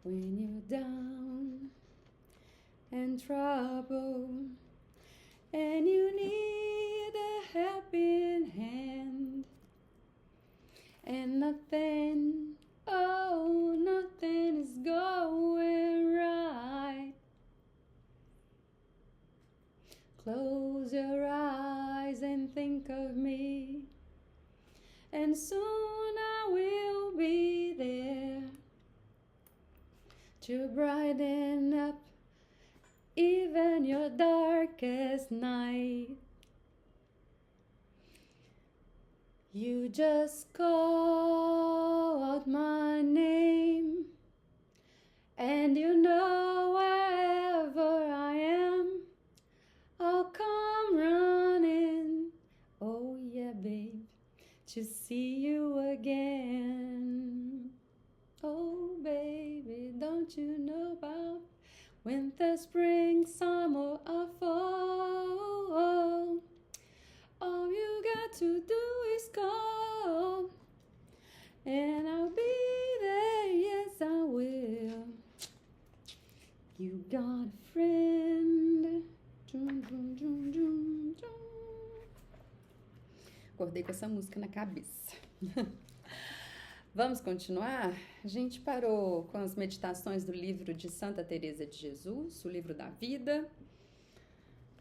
When you're down and trouble and you need a helping hand and nothing is going right. Close your eyes and think of me, and soon I will be there to brighten up even your darkest night. You just call out my name, and you know wherever I am, I'll come running, oh yeah, babe, to see you again. Oh baby, don't you know about winter, spring, summer, or fall? All you got to do is call, and I'll be there, yes I will. You got a friend. Acordei com essa música na cabeça. Vamos continuar? A gente parou com as meditações do livro de Santa Teresa de Jesus, o livro da vida.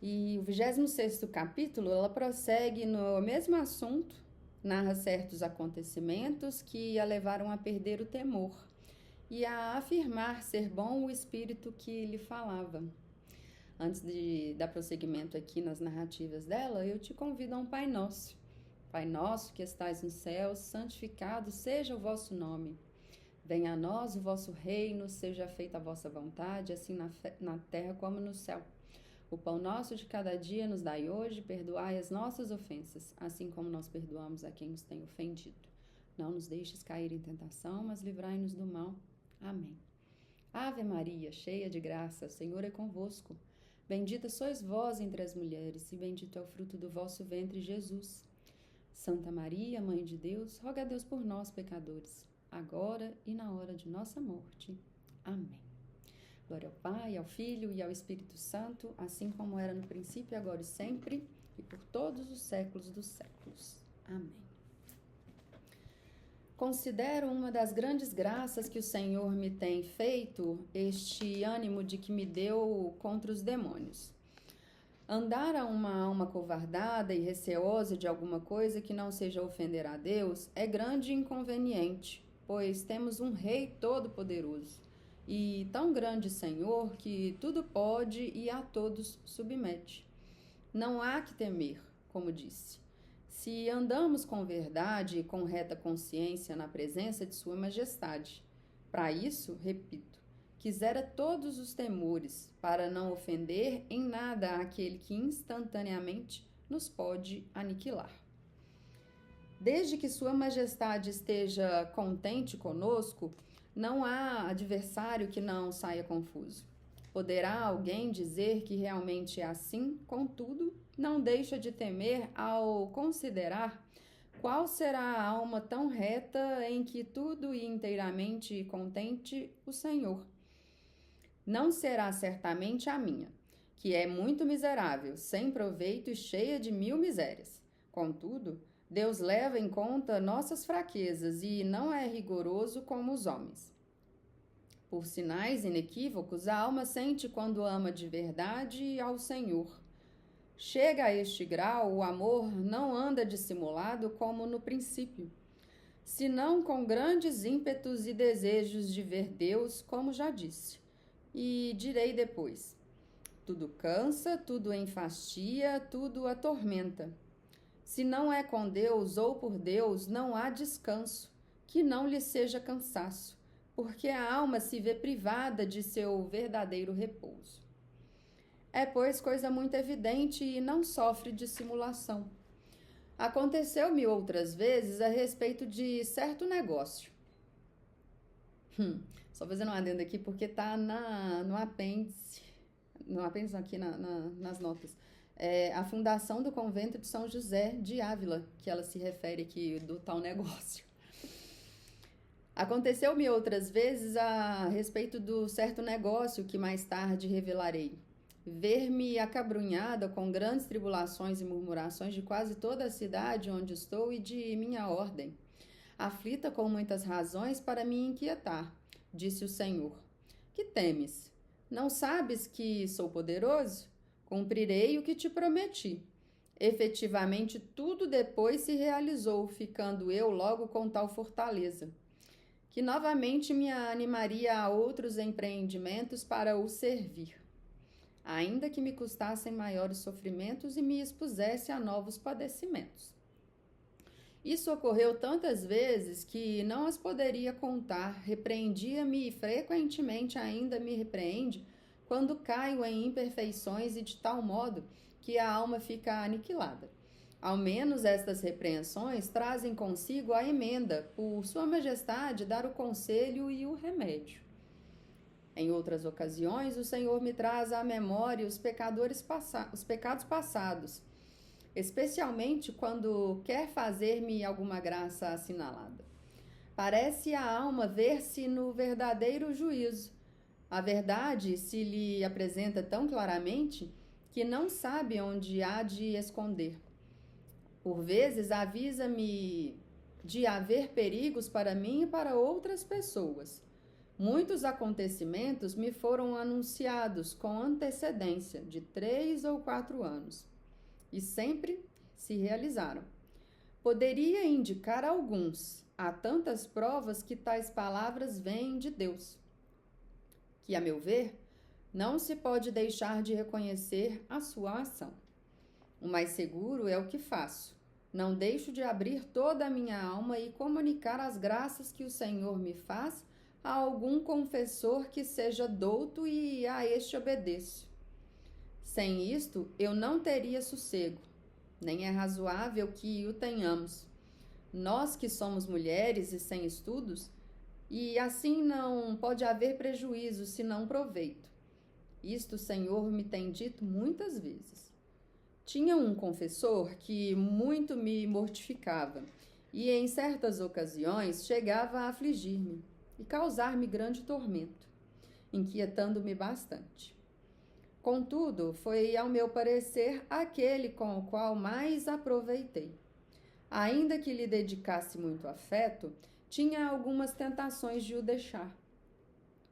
E o 26º capítulo, ela prossegue no mesmo assunto, narra certos acontecimentos que a levaram a perder o temor e a afirmar ser bom o espírito que lhe falava. Antes de dar prosseguimento aqui nas narrativas dela, eu te convido a um Pai Nosso. Pai nosso que estais nos céus, santificado seja o vosso nome. Venha a nós o vosso reino, seja feita a vossa vontade, assim na terra como no céu. O pão nosso de cada dia nos dai hoje, perdoai as nossas ofensas, assim como nós perdoamos a quem nos tem ofendido. Não nos deixes cair em tentação, mas livrai-nos do mal. Amém. Ave Maria, cheia de graça, o Senhor é convosco. Bendita sois vós entre as mulheres, e bendito é o fruto do vosso ventre, Jesus. Santa Maria, Mãe de Deus, roga a Deus por nós, pecadores, agora e na hora de nossa morte. Amém. Glória ao Pai, ao Filho e ao Espírito Santo, assim como era no princípio, agora e sempre, e por todos os séculos dos séculos. Amém. Considero uma das grandes graças que o Senhor me tem feito este ânimo de que me deu contra os demônios. Andar a uma alma covardada e receosa de alguma coisa que não seja ofender a Deus é grande inconveniente, pois temos um Rei todo-poderoso e tão grande Senhor que tudo pode e a todos submete. Não há que temer, como disse. Se andamos com verdade e com reta consciência na presença de Sua Majestade. Para isso, repito, quisera todos os temores, para não ofender em nada aquele que instantaneamente nos pode aniquilar. Desde que Sua Majestade esteja contente conosco, não há adversário que não saia confuso. Poderá alguém dizer que realmente é assim, contudo, não deixa de temer ao considerar qual será a alma tão reta em que tudo e inteiramente contente o Senhor. Não será certamente a minha, que é muito miserável, sem proveito e cheia de 1000 misérias. Contudo, Deus leva em conta nossas fraquezas e não é rigoroso como os homens. Por sinais inequívocos, a alma sente quando ama de verdade ao Senhor. Chega a este grau, o amor não anda dissimulado como no princípio, senão com grandes ímpetos e desejos de ver Deus, como já disse. E direi depois, tudo cansa, tudo enfastia, tudo atormenta. Se não é com Deus ou por Deus, não há descanso, que não lhe seja cansaço, porque a alma se vê privada de seu verdadeiro repouso. É, pois, coisa muito evidente e não sofre dissimulação. Aconteceu-me outras vezes a respeito de certo negócio. Só fazendo um adendo aqui, porque tá no apêndice aqui nas notas. A fundação do convento de São José de Ávila, que ela se refere aqui do tal negócio. Aconteceu-me outras vezes a respeito do certo negócio que mais tarde revelarei. Ver-me acabrunhada com grandes tribulações e murmurações de quase toda a cidade onde estou e de minha ordem. Aflita com muitas razões para me inquietar, disse o Senhor. Que temes? Não sabes que sou poderoso? Cumprirei o que te prometi. Efetivamente, tudo depois se realizou, ficando eu logo com tal fortaleza, que novamente me animaria a outros empreendimentos para o servir, ainda que me custassem maiores sofrimentos e me expusesse a novos padecimentos. Isso ocorreu tantas vezes que não as poderia contar. Repreendia-me e frequentemente ainda me repreende quando caio em imperfeições e de tal modo que a alma fica aniquilada. Ao menos estas repreensões trazem consigo a emenda, por Sua Majestade dar o conselho e o remédio. Em outras ocasiões, o Senhor me traz à memória os pecados passados, especialmente quando quer fazer-me alguma graça assinalada. Parece a alma ver-se no verdadeiro juízo. A verdade se lhe apresenta tão claramente que não sabe onde há de esconder. Por vezes avisa-me de haver perigos para mim e para outras pessoas. Muitos acontecimentos me foram anunciados com antecedência de 3 ou 4 anos e sempre se realizaram. Poderia indicar alguns. Há tantas provas que tais palavras vêm de Deus, que, a meu ver, não se pode deixar de reconhecer a sua ação. O mais seguro é o que faço. Não deixo de abrir toda a minha alma e comunicar as graças que o Senhor me faz a algum confessor que seja douto e a este obedeço. Sem isto, eu não teria sossego, nem é razoável que o tenhamos. Nós que somos mulheres e sem estudos, e assim não pode haver prejuízo, senão proveito. Isto o Senhor me tem dito muitas vezes. Tinha um confessor que muito me mortificava e em certas ocasiões chegava a afligir-me e causar-me grande tormento, inquietando-me bastante. Contudo, foi, ao meu parecer, aquele com o qual mais aproveitei. Ainda que lhe dedicasse muito afeto, tinha algumas tentações de o deixar.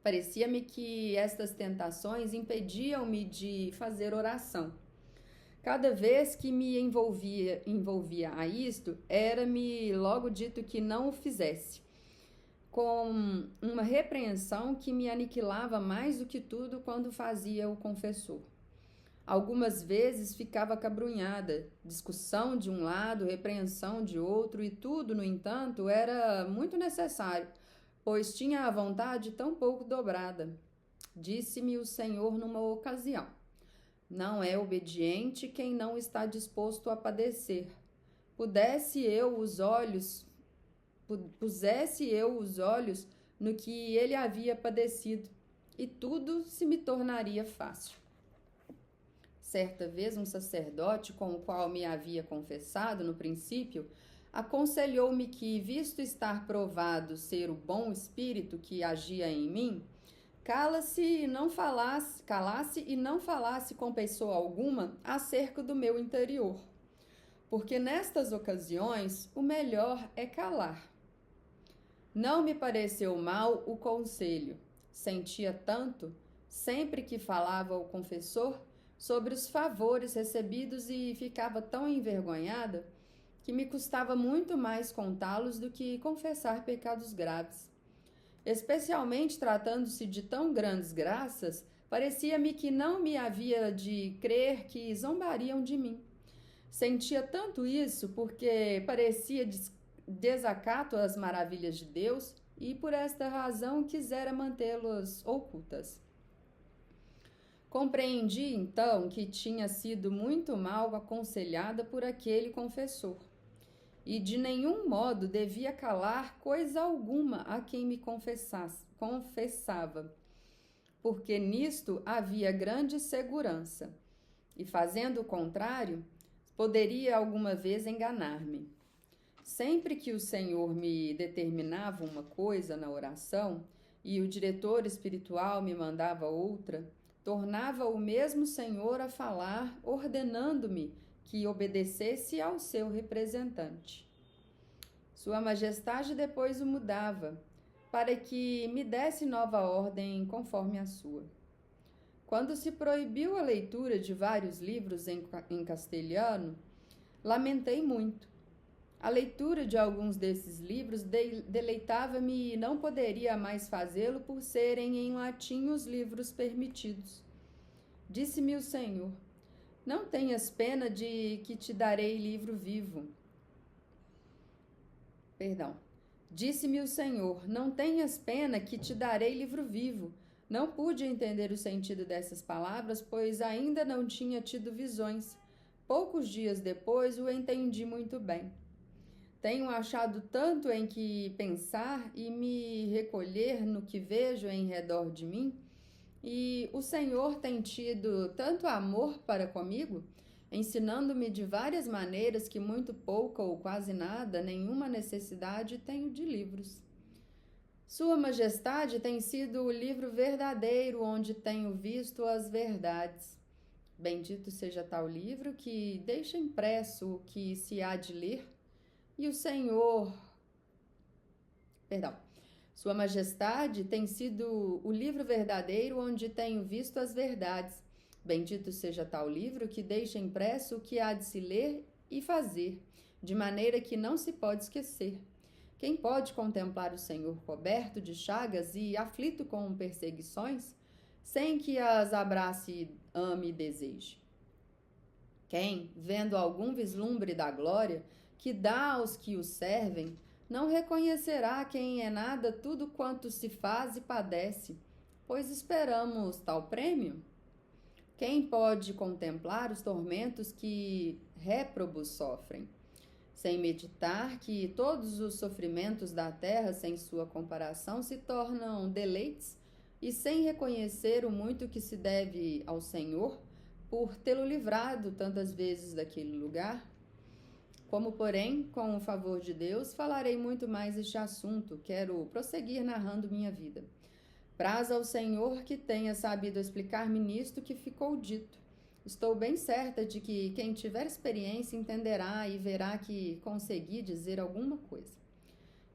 Parecia-me que estas tentações impediam-me de fazer oração. Cada vez que me envolvia a isto, era-me logo dito que não o fizesse, com uma repreensão que me aniquilava mais do que tudo quando fazia o confessor. Algumas vezes ficava acabrunhada, discussão de um lado, repreensão de outro, e tudo, no entanto, era muito necessário, pois tinha a vontade tão pouco dobrada. Disse-me o Senhor numa ocasião: não é obediente quem não está disposto a padecer. Pusesse eu os olhos no que ele havia padecido, e tudo se me tornaria fácil. Certa vez, um sacerdote com o qual me havia confessado no princípio, aconselhou-me que, visto estar provado ser o bom espírito que agia em mim, calasse e não falasse com pessoa alguma acerca do meu interior, porque nestas ocasiões o melhor é calar. Não me pareceu mal o conselho. Sentia tanto, sempre que falava ao confessor, sobre os favores recebidos e ficava tão envergonhada que me custava muito mais contá-los do que confessar pecados graves. Especialmente tratando-se de tão grandes graças, parecia-me que não me havia de crer que zombariam de mim. Sentia tanto isso porque parecia desacato às maravilhas de Deus e por esta razão quisera mantê-las ocultas. Compreendi então que tinha sido muito mal aconselhada por aquele confessor e de nenhum modo devia calar coisa alguma a quem me confessava, porque nisto havia grande segurança, e fazendo o contrário, poderia alguma vez enganar-me. Sempre que o Senhor me determinava uma coisa na oração e o diretor espiritual me mandava outra, tornava o mesmo Senhor a falar, ordenando-me que obedecesse ao seu representante. Sua Majestade depois o mudava, para que me desse nova ordem conforme a sua. Quando se proibiu a leitura de vários livros em castelhano, lamentei muito. A leitura de alguns desses livros deleitava-me e não poderia mais fazê-lo por serem em latim os livros permitidos. Disse-me o Senhor: não tenhas pena de que te darei livro vivo. Disse-me o Senhor: não tenhas pena que te darei livro vivo. Não pude entender o sentido dessas palavras, pois ainda não tinha tido visões. Poucos dias depois o entendi muito bem. Tenho achado tanto em que pensar e me recolher no que vejo em redor de mim, e o Senhor tem tido tanto amor para comigo, ensinando-me de várias maneiras que muito pouca ou quase nada, nenhuma necessidade tenho de livros. Sua Majestade tem sido o livro verdadeiro onde tenho visto as verdades. Bendito seja tal livro que deixa impresso o que se há de ler, e o Senhor... Sua Majestade tem sido o livro verdadeiro onde tenho visto as verdades. Bendito seja tal livro que deixa impresso o que há de se ler e fazer, de maneira que não se pode esquecer. Quem pode contemplar o Senhor coberto de chagas e aflito com perseguições, sem que as abrace, ame e deseje? Quem, vendo algum vislumbre da glória que dá aos que o servem, não reconhecerá quem é nada tudo quanto se faz e padece, pois esperamos tal prêmio? Quem pode contemplar os tormentos que réprobos sofrem, sem meditar que todos os sofrimentos da terra, sem sua comparação, se tornam deleites, e sem reconhecer o muito que se deve ao Senhor por tê-lo livrado tantas vezes daquele lugar? Como, porém, com o favor de Deus, falarei muito mais este assunto. Quero prosseguir narrando minha vida. Praz ao Senhor que tenha sabido explicar-me nisto que ficou dito. Estou bem certa de que quem tiver experiência entenderá e verá que consegui dizer alguma coisa.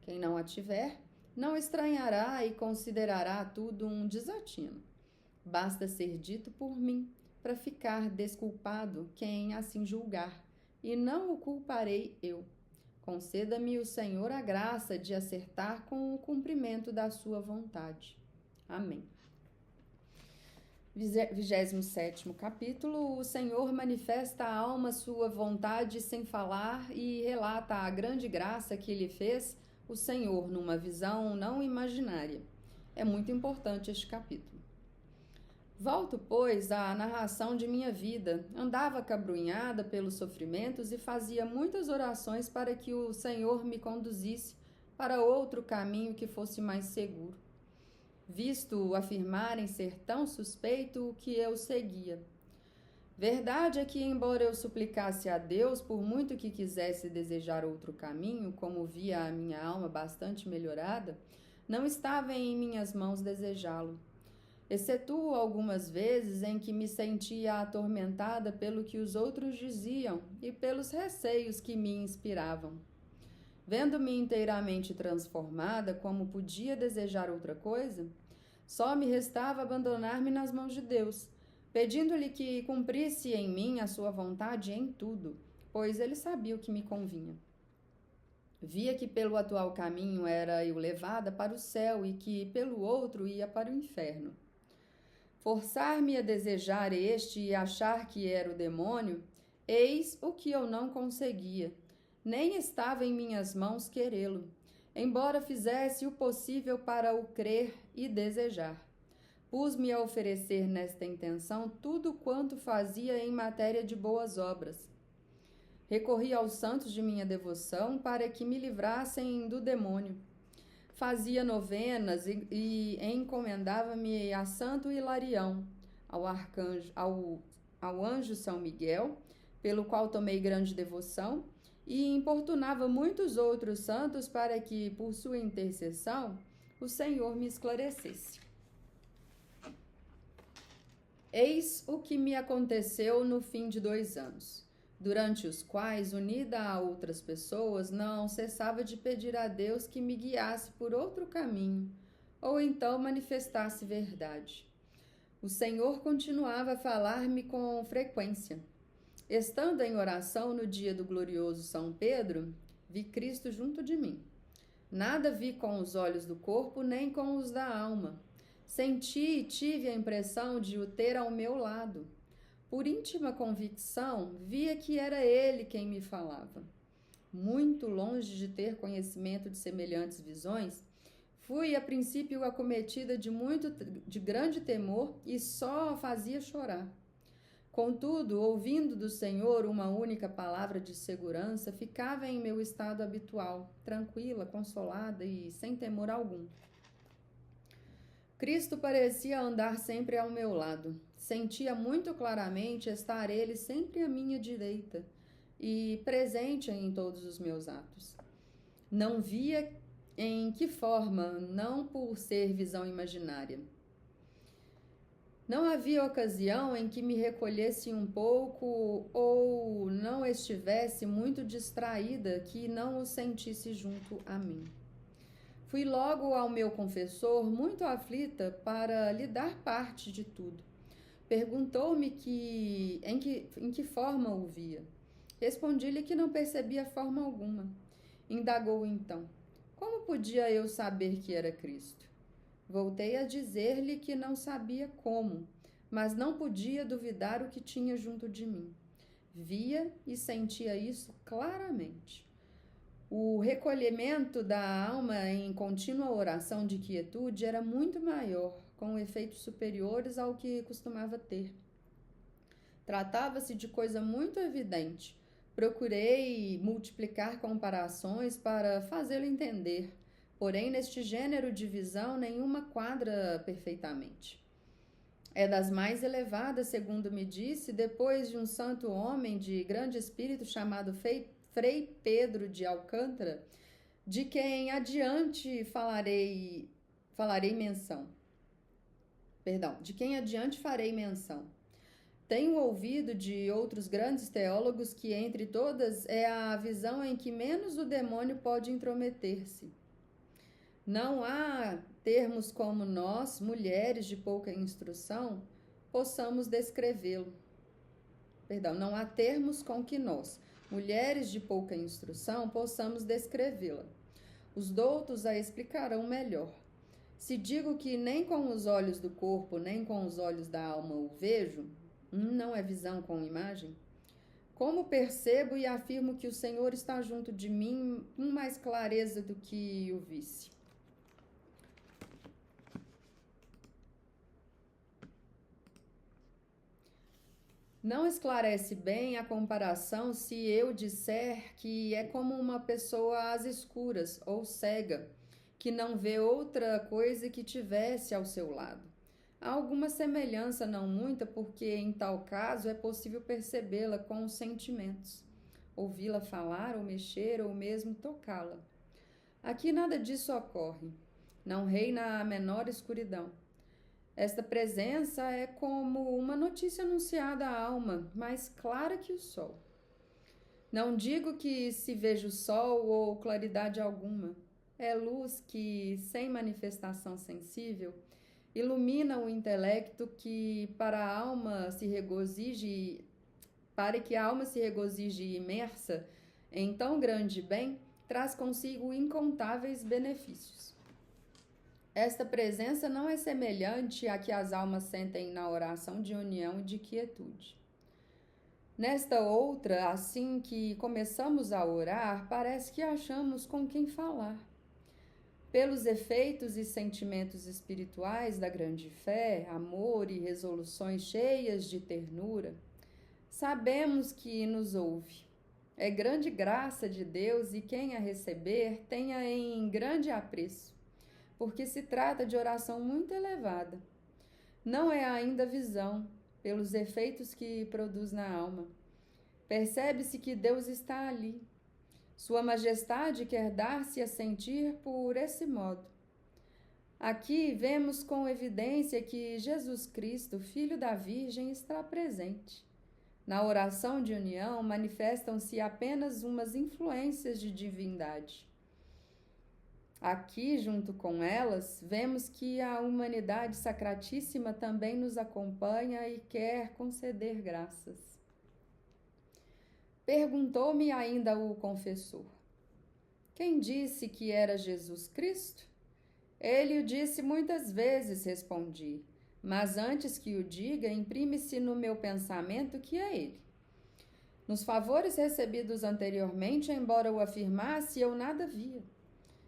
Quem não a tiver, não estranhará e considerará tudo um desatino. Basta ser dito por mim, para ficar desculpado quem assim julgar, e não o culparei eu. Conceda-me o Senhor a graça de acertar com o cumprimento da sua vontade. Amém. 27º capítulo. O Senhor manifesta à alma sua vontade sem falar e relata a grande graça que lhe fez o Senhor numa visão não imaginária. É muito importante este capítulo. Volto, pois, à narração de minha vida. Andava acabrunhada pelos sofrimentos e fazia muitas orações para que o Senhor me conduzisse para outro caminho que fosse mais seguro. Visto afirmarem ser tão suspeito o que eu seguia. Verdade é que, embora eu suplicasse a Deus, por muito que quisesse desejar outro caminho, como via a minha alma bastante melhorada, não estava em minhas mãos desejá-lo. Excetuo algumas vezes em que me sentia atormentada pelo que os outros diziam e pelos receios que me inspiravam. Vendo-me inteiramente transformada, como podia desejar outra coisa? Só me restava abandonar-me nas mãos de Deus, pedindo-lhe que cumprisse em mim a sua vontade em tudo, pois ele sabia o que me convinha. Via que pelo atual caminho era eu levada para o céu e que pelo outro ia para o inferno. Forçar-me a desejar este e achar que era o demônio, eis o que eu não conseguia, nem estava em minhas mãos querê-lo, embora fizesse o possível para o crer e desejar. Pus-me a oferecer nesta intenção tudo quanto fazia em matéria de boas obras. Recorri aos santos de minha devoção para que me livrassem do demônio. Fazia novenas e encomendava-me a Santo Hilarião, ao anjo São Miguel, pelo qual tomei grande devoção, e importunava muitos outros santos para que, por sua intercessão, o Senhor me esclarecesse. Eis o que me aconteceu no fim de 2 anos, durante os quais, unida a outras pessoas, não cessava de pedir a Deus que me guiasse por outro caminho, ou então manifestasse verdade. O Senhor continuava a falar-me com frequência. Estando em oração no dia do glorioso São Pedro, vi Cristo junto de mim. Nada vi com os olhos do corpo, nem com os da alma. Senti e tive a impressão de o ter ao meu lado. Por íntima convicção, via que era ele quem me falava. Muito longe de ter conhecimento de semelhantes visões, fui a princípio acometida de grande temor e só fazia chorar. Contudo, ouvindo do Senhor uma única palavra de segurança, ficava em meu estado habitual, tranquila, consolada e sem temor algum. Cristo parecia andar sempre ao meu lado. Sentia muito claramente estar ele sempre à minha direita e presente em todos os meus atos. Não via em que forma, não por ser visão imaginária. Não havia ocasião em que me recolhesse um pouco ou não estivesse muito distraída que não o sentisse junto a mim. Fui logo ao meu confessor, muito aflita, para lhe dar parte de tudo. Perguntou-me em que forma o via. Respondi-lhe que não percebia forma alguma. Indagou então: como podia eu saber que era Cristo? Voltei a dizer-lhe que não sabia como, mas não podia duvidar o que tinha junto de mim. Via e sentia isso claramente. O recolhimento da alma em contínua oração de quietude era muito maior, com efeitos superiores ao que costumava ter. Tratava-se de coisa muito evidente. Procurei multiplicar comparações para fazê-lo entender, porém, neste gênero de visão, nenhuma quadra perfeitamente. É das mais elevadas, segundo me disse, depois de um santo homem de grande espírito chamado Frei Pedro de Alcântara, de quem adiante farei menção. Tenho ouvido de outros grandes teólogos que, entre todas, é a visão em que menos o demônio pode intrometer-se. Não há termos como nós, mulheres de pouca instrução, possamos descrevê-lo. Não há termos com que nós, mulheres de pouca instrução, possamos descrevê-la. Os doutos a explicarão melhor. Se digo que nem com os olhos do corpo, nem com os olhos da alma o vejo, não é visão com imagem? Como percebo e afirmo que o Senhor está junto de mim com mais clareza do que o visse? Não esclarece bem a comparação se eu disser que é como uma pessoa às escuras ou cega, que não vê outra coisa que tivesse ao seu lado. Há alguma semelhança, não muita, porque em tal caso é possível percebê-la com os sentimentos, ouvi-la falar ou mexer ou mesmo tocá-la. Aqui nada disso ocorre, não reina a menor escuridão. Esta presença é como uma notícia anunciada à alma, mais clara que o sol. Não digo que se veja o sol ou claridade alguma. É luz que, sem manifestação sensível, ilumina o intelecto que para que a alma se regozije imersa em tão grande bem, traz consigo incontáveis benefícios. Esta presença não é semelhante à que as almas sentem na oração de união e de quietude. Nesta outra, assim que começamos a orar, parece que achamos com quem falar. Pelos efeitos e sentimentos espirituais da grande fé, amor e resoluções cheias de ternura, sabemos que nos ouve. É grande graça de Deus e quem a receber tenha em grande apreço, porque se trata de oração muito elevada. Não é ainda visão, pelos efeitos que produz na alma. Percebe-se que Deus está ali. Sua Majestade quer dar-se a sentir por esse modo. Aqui vemos com evidência que Jesus Cristo, Filho da Virgem, está presente. Na oração de união manifestam-se apenas umas influências de divindade. Aqui, junto com elas, vemos que a humanidade sacratíssima também nos acompanha e quer conceder graças. Perguntou-me ainda o confessor: quem disse que era Jesus Cristo? Ele o disse muitas vezes, respondi, mas antes que o diga, imprime-se no meu pensamento que é ele. Nos favores recebidos anteriormente, embora o afirmasse, eu nada via.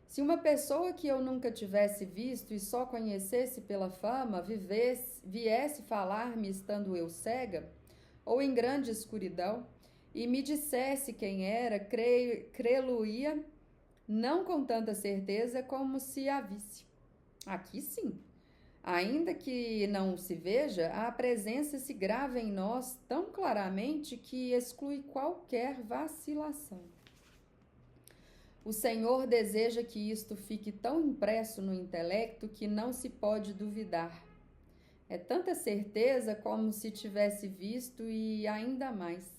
Se uma pessoa que eu nunca tivesse visto e só conhecesse pela fama, viesse falar-me estando eu cega, ou em grande escuridão, e me dissesse quem era, crê-lo-ia, não com tanta certeza como se a visse. Aqui sim. Ainda que não se veja, a presença se grava em nós tão claramente que exclui qualquer vacilação. O Senhor deseja que isto fique tão impresso no intelecto que não se pode duvidar. É tanta certeza como se tivesse visto e ainda mais.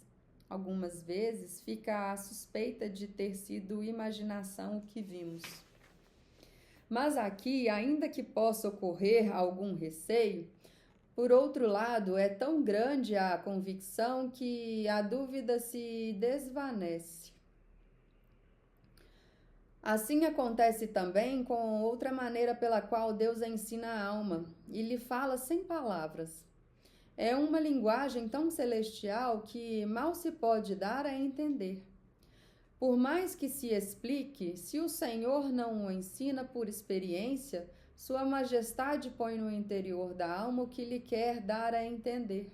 Algumas vezes fica a suspeita de ter sido imaginação o que vimos. Mas aqui, ainda que possa ocorrer algum receio, por outro lado, é tão grande a convicção que a dúvida se desvanece. Assim acontece também com outra maneira pela qual Deus ensina a alma e lhe fala sem palavras. É uma linguagem tão celestial que mal se pode dar a entender. Por mais que se explique, se o Senhor não o ensina por experiência, Sua Majestade põe no interior da alma o que lhe quer dar a entender.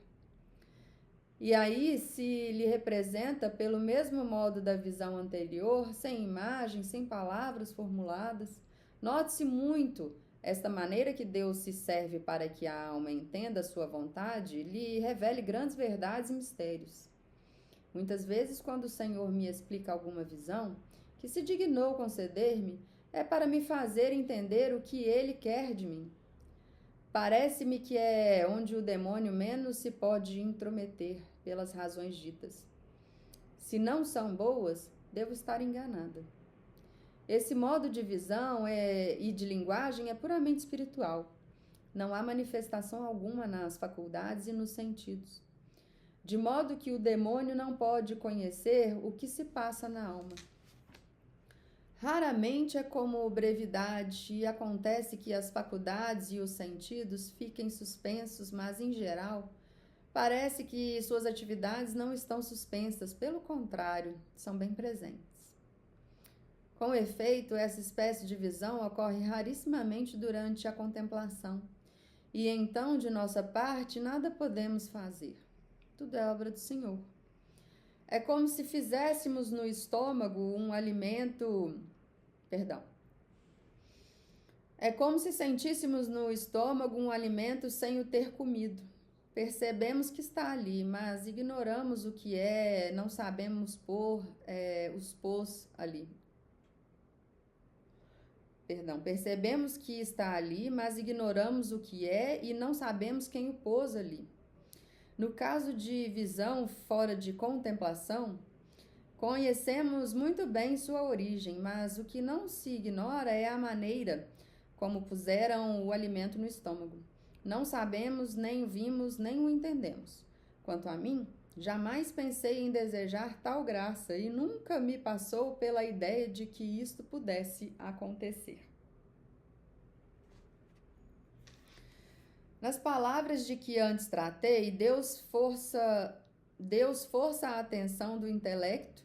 E aí se lhe representa pelo mesmo modo da visão anterior, sem imagem, sem palavras formuladas. Note-se muito esta maneira que Deus se serve para que a alma entenda a sua vontade, lhe revele grandes verdades e mistérios. Muitas vezes, quando o Senhor me explica alguma visão, que se dignou conceder-me, é para me fazer entender o que Ele quer de mim. Parece-me que é onde o demônio menos se pode intrometer, pelas razões ditas. Se não são boas, devo estar enganada. Esse modo de visão e de linguagem é puramente espiritual. Não há manifestação alguma nas faculdades e nos sentidos. De modo que o demônio não pode conhecer o que se passa na alma. Raramente é como brevidade e acontece que as faculdades e os sentidos fiquem suspensos, mas, em geral, parece que suas atividades não estão suspensas, pelo contrário, são bem presentes. Com efeito, essa espécie de visão ocorre rarissimamente durante a contemplação, e então, de nossa parte, nada podemos fazer. Tudo é obra do Senhor. É como se fizéssemos no estômago um alimento... É como se sentíssemos no estômago um alimento sem o ter comido. Percebemos que está ali, mas ignoramos o que é, não sabemos os pôs ali. Percebemos que está ali, mas ignoramos o que é e não sabemos quem o pôs ali. No caso de visão fora de contemplação, conhecemos muito bem sua origem, mas o que não se ignora é a maneira como puseram o alimento no estômago. Não sabemos, nem o vimos, nem o entendemos. Quanto a mim, jamais pensei em desejar tal graça e nunca me passou pela ideia de que isto pudesse acontecer. Nas palavras de que antes tratei, Deus força a atenção do intelecto.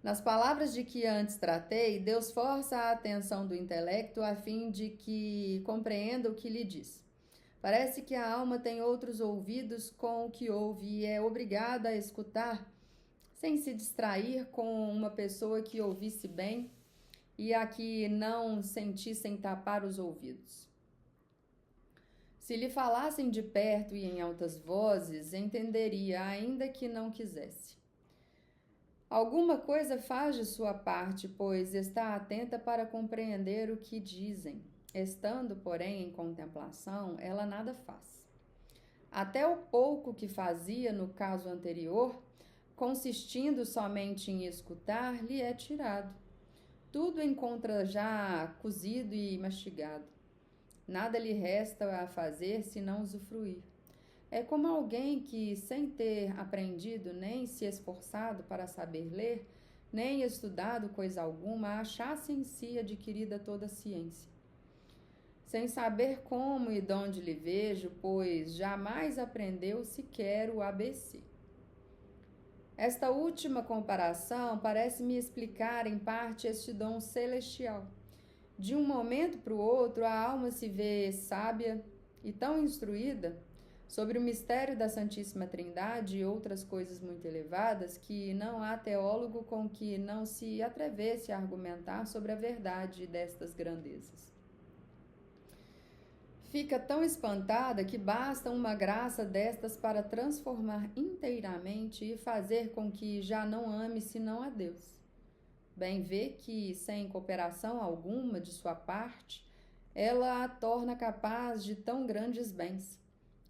Nas palavras de que antes tratei, Deus força a atenção do intelecto a fim de que compreenda o que lhe diz. Parece que a alma tem outros ouvidos com o que ouve e é obrigada a escutar sem se distrair com uma pessoa que ouvisse bem e a que não sentissem tapar os ouvidos. Se lhe falassem de perto e em altas vozes, entenderia, ainda que não quisesse. Alguma coisa faz de sua parte, pois está atenta para compreender o que dizem. Estando, porém, em contemplação, ela nada faz. Até o pouco que fazia no caso anterior, consistindo somente em escutar, lhe é tirado. Tudo encontra já cozido e mastigado. Nada lhe resta a fazer senão usufruir. É como alguém que, sem ter aprendido nem se esforçado para saber ler, nem estudado coisa alguma, achasse em si adquirida toda a ciência. Sem saber como e donde lhe vejo, pois jamais aprendeu sequer o ABC. Esta última comparação parece-me explicar em parte este dom celestial. De um momento para o outro, a alma se vê sábia e tão instruída sobre o mistério da Santíssima Trindade e outras coisas muito elevadas que não há teólogo com que não se atrevesse a argumentar sobre a verdade destas grandezas. Fica tão espantada que basta uma graça destas para transformar inteiramente e fazer com que já não ame senão a Deus. Bem vê que, sem cooperação alguma de sua parte, ela a torna capaz de tão grandes bens.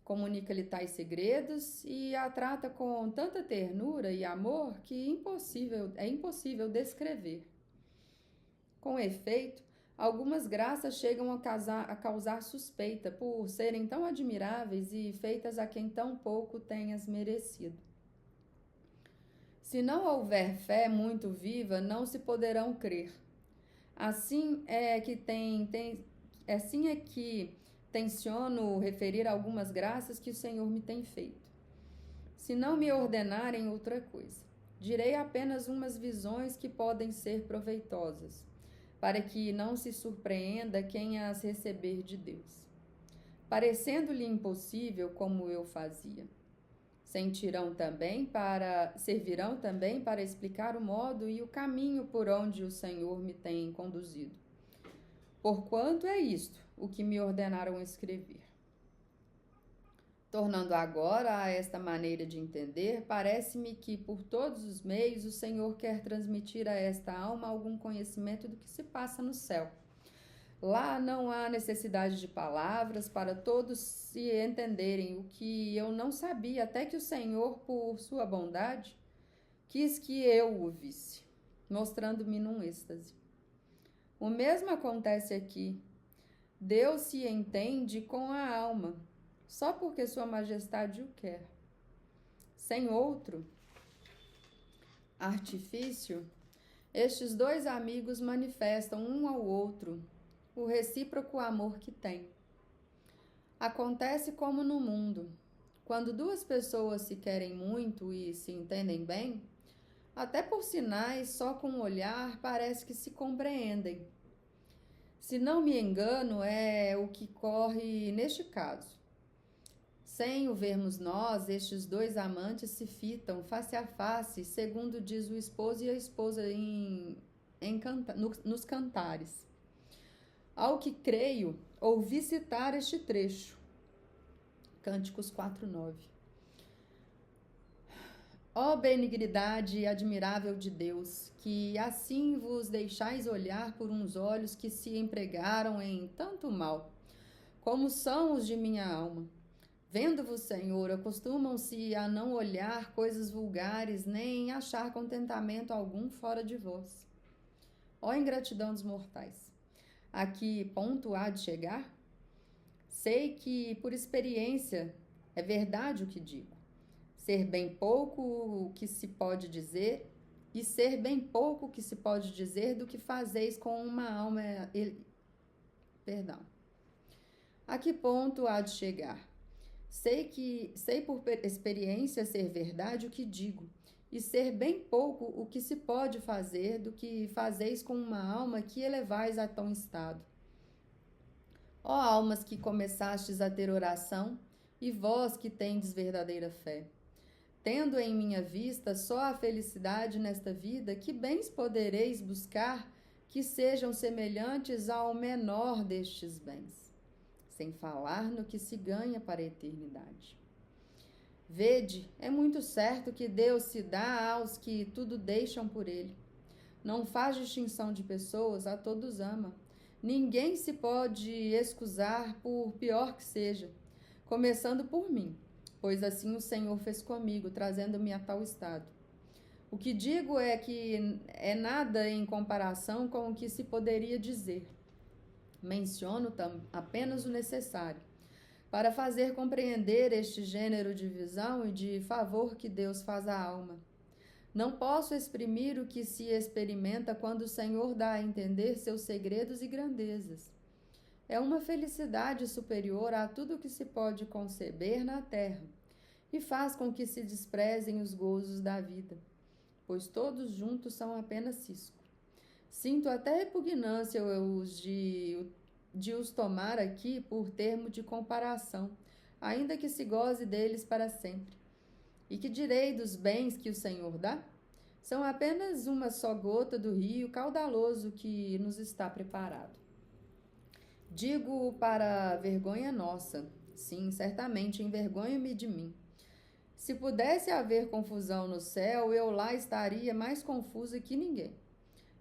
Comunica-lhe tais segredos e a trata com tanta ternura e amor que é impossível descrever. Com efeito, algumas graças chegam a causar suspeita por serem tão admiráveis e feitas a quem tão pouco tenhas merecido. Se não houver fé muito viva, não se poderão crer. Assim é que tenciono referir algumas graças que o Senhor me tem feito. Se não me ordenarem outra coisa, direi apenas umas visões que podem ser proveitosas, para que não se surpreenda quem as receber de Deus, parecendo-lhe impossível como eu fazia. Servirão também para explicar o modo e o caminho por onde o Senhor me tem conduzido. Porquanto é isto o que me ordenaram escrever. Tornando agora a esta maneira de entender, parece-me que por todos os meios o Senhor quer transmitir a esta alma algum conhecimento do que se passa no céu. Lá não há necessidade de palavras para todos se entenderem, o que eu não sabia, até que o Senhor, por sua bondade, quis que eu o visse, mostrando-me num êxtase. O mesmo acontece aqui. Deus se entende com a alma, só porque Sua Majestade o quer. Sem outro artifício, estes dois amigos manifestam um ao outro o recíproco amor que têm. Acontece como no mundo. Quando duas pessoas se querem muito e se entendem bem, até por sinais, só com o olhar, parece que se compreendem. Se não me engano, é o que corre neste caso. Sem o vermos nós, estes dois amantes se fitam face a face, segundo diz o esposo e a esposa nos cantares. Ao que creio, ouvi citar este trecho. Cânticos 4:9. Ó benignidade admirável de Deus, que assim vos deixais olhar por uns olhos que se empregaram em tanto mal, como são os de minha alma. Vendo-vos, Senhor, acostumam-se a não olhar coisas vulgares, nem achar contentamento algum fora de vós. Ó ingratidão dos mortais! A que ponto há de chegar? Sei que, por experiência, é verdade o que digo. Ser bem pouco o que se pode dizer, e ser bem pouco o que se pode dizer do que fazeis com uma alma... A que ponto há de chegar? Sei por experiência ser verdade o que digo, e ser bem pouco o que se pode fazer do que fazeis com uma alma que elevais a tão estado. Ó almas que começastes a ter oração, e vós que tendes verdadeira fé. Tendo em minha vista só a felicidade nesta vida, que bens podereis buscar que sejam semelhantes ao menor destes bens? sem falar no que se ganha para a eternidade. Vede, é muito certo que Deus se dá aos que tudo deixam por ele. Não faz distinção de pessoas, a todos ama. Ninguém se pode excusar, por pior que seja, começando por mim, pois assim o Senhor fez comigo, trazendo-me a tal estado. O que digo é que é nada em comparação com o que se poderia dizer. Menciono apenas o necessário para fazer compreender este gênero de visão e de favor que Deus faz à alma. Não posso exprimir o que se experimenta quando o Senhor dá a entender seus segredos e grandezas. É uma felicidade superior a tudo o que se pode conceber na terra e faz com que se desprezem os gozos da vida, pois todos juntos são apenas cisco. Sinto até repugnância de os tomar aqui por termo de comparação, ainda que se goze deles para sempre. E que direi dos bens que o Senhor dá? São apenas uma só gota do rio caudaloso que nos está preparado. Digo para vergonha nossa, sim, certamente envergonho-me de mim. Se pudesse haver confusão no céu, eu lá estaria mais confusa que ninguém.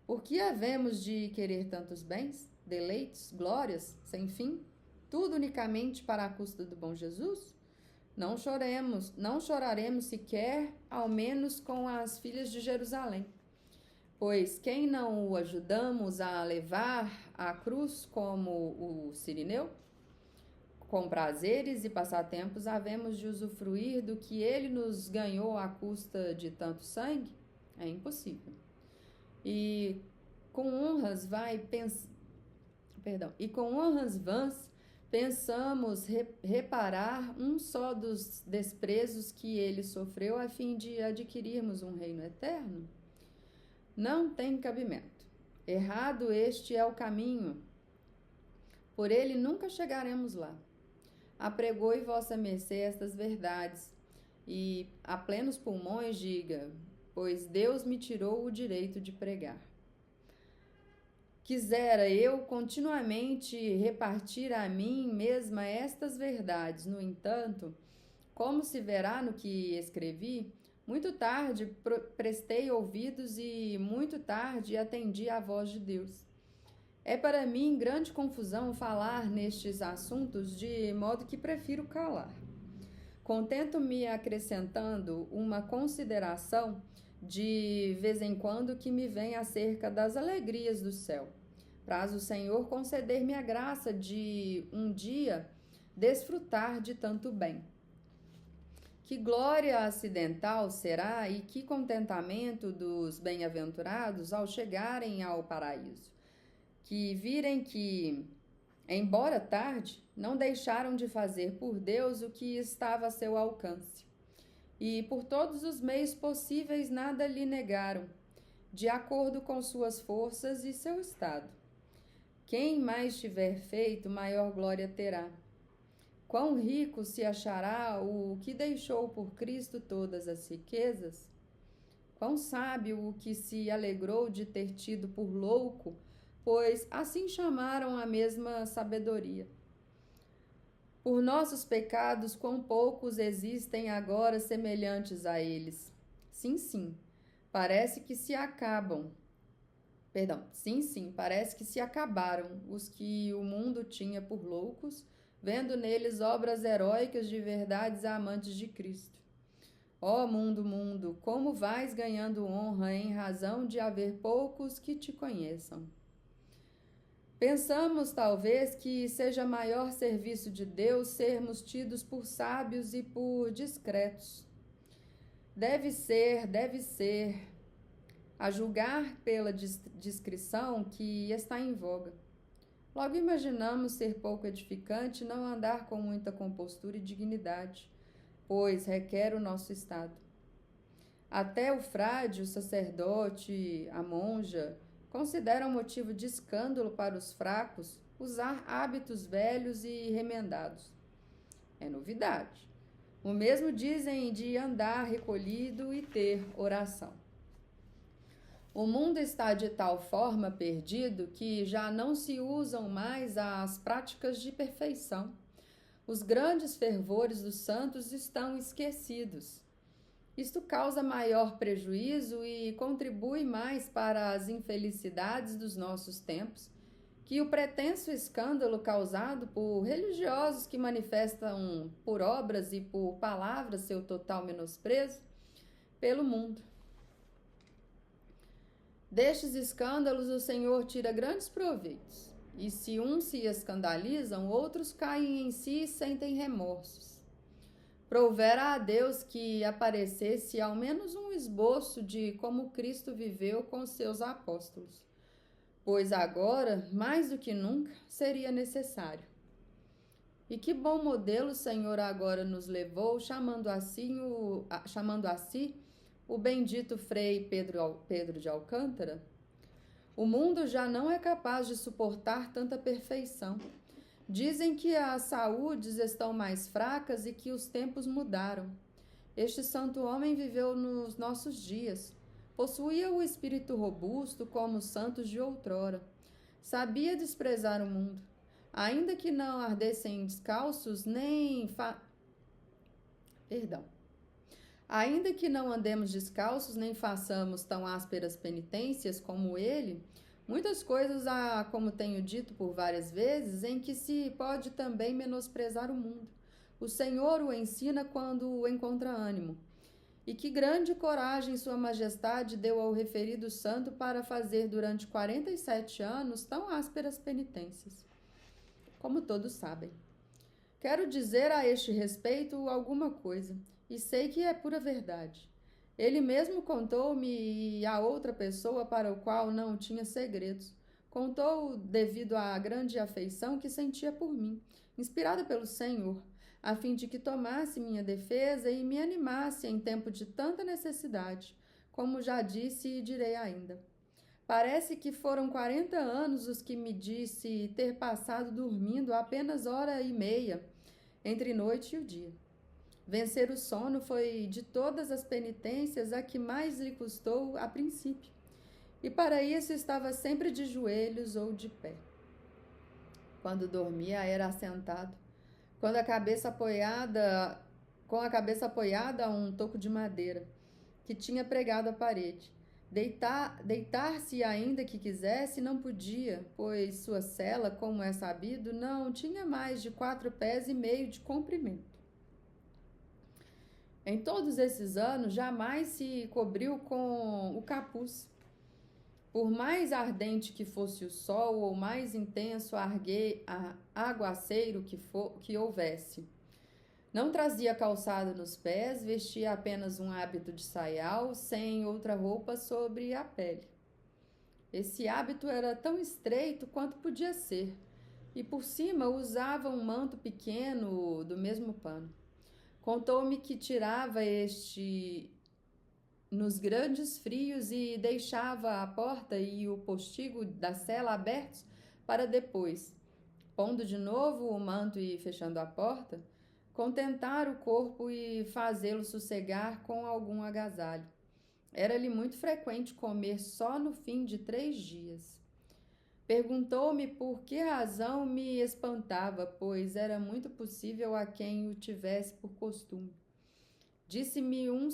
Por que havemos de querer tantos bens, deleites, glórias, sem fim, tudo unicamente para a custa do bom Jesus? Não choraremos sequer, ao menos com as filhas de Jerusalém. Pois quem não o ajudamos a levar a cruz como o Cirineu? Com prazeres e passatempos havemos de usufruir do que ele nos ganhou à custa de tanto sangue? É impossível. E com honras vãs pensamos reparar um só dos desprezos que ele sofreu a fim de adquirirmos um reino eterno? Não tem cabimento. Errado este é o caminho. Por ele nunca chegaremos lá. Apregoi vossa mercê estas verdades, e a plenos pulmões diga, pois Deus me tirou o direito de pregar. Quisera eu continuamente repartir a mim mesma estas verdades. No entanto, como se verá no que escrevi, muito tarde prestei ouvidos e muito tarde atendi à voz de Deus. É para mim grande confusão falar nestes assuntos, de modo que prefiro calar. Contento-me acrescentando uma consideração de vez em quando que me vem acerca das alegrias do céu. Praz o Senhor conceder-me a graça de um dia desfrutar de tanto bem. Que glória acidental será e que contentamento dos bem-aventurados ao chegarem ao paraíso, que virem que, embora tarde, não deixaram de fazer por Deus o que estava a seu alcance, e por todos os meios possíveis nada lhe negaram, de acordo com suas forças e seu estado. Quem mais tiver feito, maior glória terá. Quão rico se achará o que deixou por Cristo todas as riquezas? Quão sábio o que se alegrou de ter tido por louco, pois assim chamaram a mesma sabedoria. Por nossos pecados, quão poucos existem agora semelhantes a eles. Sim, parece que se acabaram os que o mundo tinha por loucos, vendo neles obras heróicas de verdades amantes de Cristo. Ó mundo, como vais ganhando honra em razão de haver poucos que te conheçam. Pensamos, talvez, que seja maior serviço de Deus sermos tidos por sábios e por discretos. Deve ser, a julgar pela discrição que está em voga. Logo imaginamos ser pouco edificante não andar com muita compostura e dignidade, pois requer o nosso estado. Até o frade, o sacerdote, a monja, consideram motivo de escândalo para os fracos usar hábitos velhos e remendados. É novidade. O mesmo dizem de andar recolhido e ter oração. O mundo está de tal forma perdido que já não se usam mais as práticas de perfeição. Os grandes fervores dos santos estão esquecidos. Isto causa maior prejuízo e contribui mais para as infelicidades dos nossos tempos que o pretenso escândalo causado por religiosos que manifestam por obras e por palavras seu total menosprezo pelo mundo. Destes escândalos o Senhor tira grandes proveitos, e se uns se escandalizam, outros caem em si e sentem remorsos. Provera a Deus que aparecesse ao menos um esboço de como Cristo viveu com seus apóstolos, pois agora, mais do que nunca, seria necessário. E que bom modelo o Senhor agora nos levou, chamando a si o bendito Frei Pedro de Alcântara. O mundo já não é capaz de suportar tanta perfeição. Dizem que as saúdes estão mais fracas e que os tempos mudaram. Este santo homem viveu nos nossos dias. Possuía o espírito robusto como os santos de outrora. Sabia desprezar o mundo. Ainda que não ardessem descalços, Ainda que não andemos descalços, nem façamos tão ásperas penitências como ele, muitas coisas há, como tenho dito por várias vezes, em que se pode também menosprezar o mundo. O Senhor o ensina quando encontra ânimo. E que grande coragem Sua Majestade deu ao referido santo para fazer durante 47 anos tão ásperas penitências. Como todos sabem. Quero dizer a este respeito alguma coisa, e sei que é pura verdade. Ele mesmo contou-me a outra pessoa para o qual não tinha segredos. Contou devido à grande afeição que sentia por mim, inspirada pelo Senhor, a fim de que tomasse minha defesa e me animasse em tempo de tanta necessidade, como já disse e direi ainda. Parece que foram 40 anos os que me disse ter passado dormindo apenas hora e meia, entre noite e o dia. Vencer o sono foi de todas as penitências a que mais lhe custou a princípio, e para isso estava sempre de joelhos ou de pé. Quando dormia era assentado, com a cabeça apoiada a um toco de madeira, que tinha pregado à parede. Deitar-se ainda que quisesse não podia, pois sua cela, como é sabido, não tinha mais de 4,5 pés de comprimento. Em todos esses anos, jamais se cobriu com o capuz. Por mais ardente que fosse o sol ou mais intenso aguaceiro que houvesse. Não trazia calçado nos pés, vestia apenas um hábito de saial, sem outra roupa sobre a pele. Esse hábito era tão estreito quanto podia ser, e por cima usava um manto pequeno do mesmo pano. Contou-me que tirava este nos grandes frios e deixava a porta e o postigo da cela abertos para depois, pondo de novo o manto e fechando a porta, contentar o corpo e fazê-lo sossegar com algum agasalho. Era-lhe muito frequente comer só no fim de 3 dias. Perguntou-me por que razão me espantava, pois era muito possível a quem o tivesse por costume. Disse-me um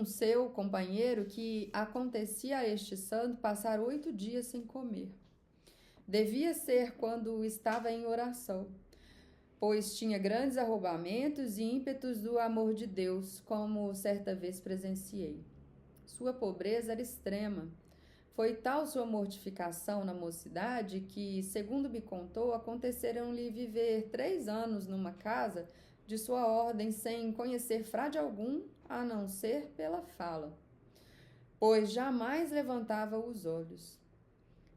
seu companheiro que acontecia a este santo passar 8 dias sem comer. Devia ser quando estava em oração, pois tinha grandes arrombamentos e ímpetos do amor de Deus, como certa vez presenciei. Sua pobreza era extrema. Foi tal sua mortificação na mocidade que, segundo me contou, aconteceram-lhe viver 3 anos numa casa de sua ordem sem conhecer frade algum, a não ser pela fala, pois jamais levantava os olhos.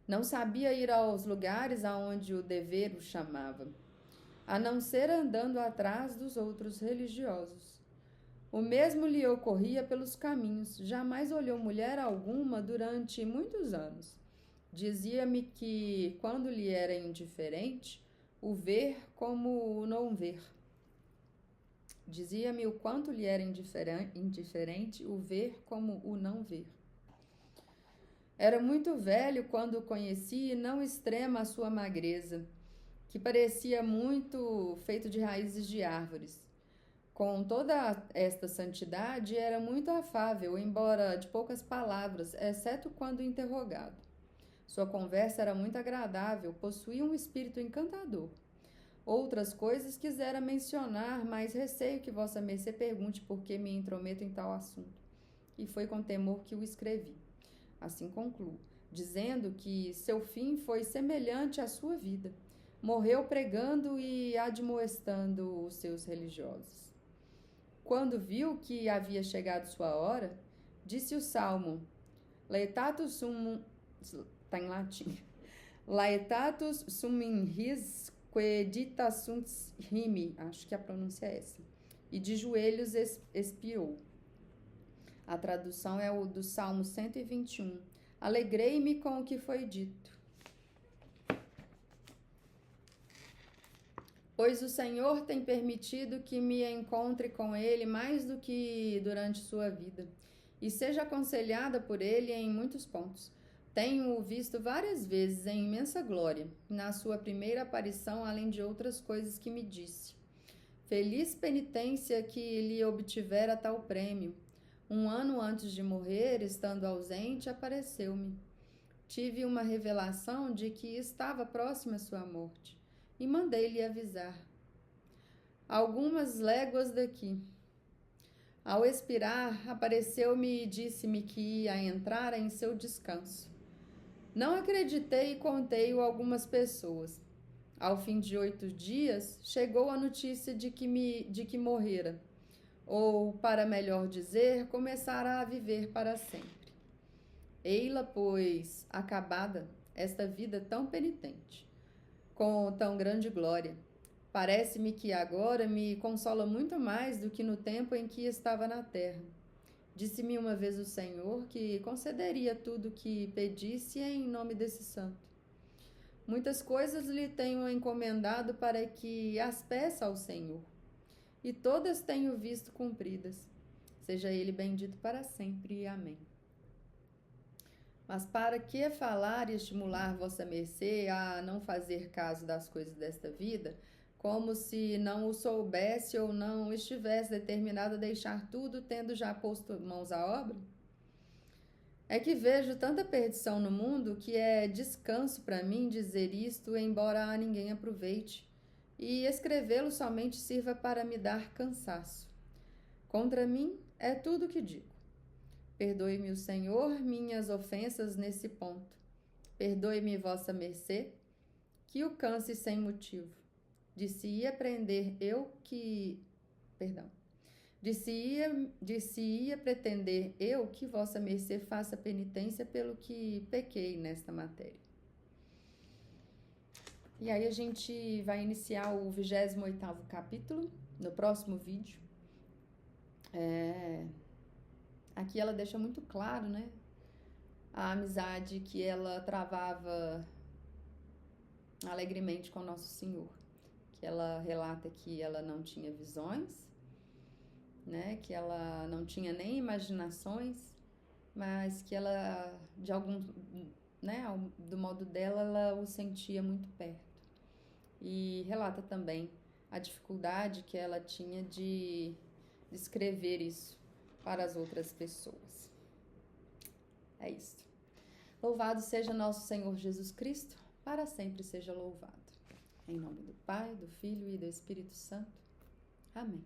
Não sabia ir aos lugares aonde o dever o chamava, a não ser andando atrás dos outros religiosos. O mesmo lhe ocorria pelos caminhos. Jamais olhou mulher alguma durante muitos anos. Dizia-me que, quando lhe era indiferente, o ver como o não ver. Dizia-me o quanto lhe era indiferente o ver como o não ver. Era muito velho quando o conheci e não extrema a sua magreza, que parecia muito feito de raízes de árvores. Com toda esta santidade, era muito afável, embora de poucas palavras, exceto quando interrogado. Sua conversa era muito agradável, possuía um espírito encantador. Outras coisas quisera mencionar, mas receio que vossa mercê pergunte por que me intrometo em tal assunto. E foi com temor que o escrevi. Assim concluo, dizendo que seu fim foi semelhante à sua vida. Morreu pregando e admoestando os seus religiosos. Quando viu que havia chegado sua hora, disse o salmo, Laetatus sum... está em latim. Laetatus sum in ris quedita sunt rimi. Acho que a pronúncia é essa. E de joelhos expirou. A tradução é o do Salmo 121. Alegrei-me com o que foi dito. Pois o Senhor tem permitido que me encontre com ele mais do que durante sua vida, e seja aconselhada por ele em muitos pontos. Tenho-o visto várias vezes em imensa glória, na sua primeira aparição, além de outras coisas que me disse. Feliz penitência que lhe obtivera tal prêmio. 1 ano antes de morrer, estando ausente, apareceu-me. Tive uma revelação de que estava próxima a sua morte, e mandei-lhe avisar. Algumas léguas daqui. Ao expirar, apareceu-me e disse-me que ia entrar em seu descanso. Não acreditei e contei-o a algumas pessoas. Ao fim de 8 dias, chegou a notícia de que morrera, ou, para melhor dizer, começara a viver para sempre. Ei-la, pois, acabada, esta vida tão penitente, com tão grande glória. Parece-me que agora me consola muito mais do que no tempo em que estava na terra. Disse-me uma vez o Senhor que concederia tudo o que pedisse em nome desse santo. Muitas coisas lhe tenho encomendado para que as peça ao Senhor, e todas tenho visto cumpridas. Seja ele bendito para sempre. Amém. Mas para que falar e estimular vossa mercê a não fazer caso das coisas desta vida, como se não o soubesse ou não estivesse determinado a deixar tudo, tendo já posto mãos à obra? É que vejo tanta perdição no mundo que é descanso para mim dizer isto, embora a ninguém aproveite, e escrevê-lo somente sirva para me dar cansaço. Contra mim é tudo o que digo. Perdoe-me o Senhor minhas ofensas nesse ponto. Perdoe-me vossa mercê, que o canse sem motivo. Disse-ia pretender eu que vossa mercê faça penitência pelo que pequei nesta matéria. E aí a gente vai iniciar o 28º capítulo no próximo vídeo. Aqui ela deixa muito claro, né, a amizade que ela travava alegremente com Nosso Senhor. Que ela relata que ela não tinha visões, né, que ela não tinha nem imaginações, mas que ela, de algum, né, do modo dela, ela o sentia muito perto. E relata também a dificuldade que ela tinha de escrever isso para as outras pessoas. É isso. Louvado seja nosso Senhor Jesus Cristo, para sempre seja louvado. Em nome do Pai, do Filho e do Espírito Santo. Amém.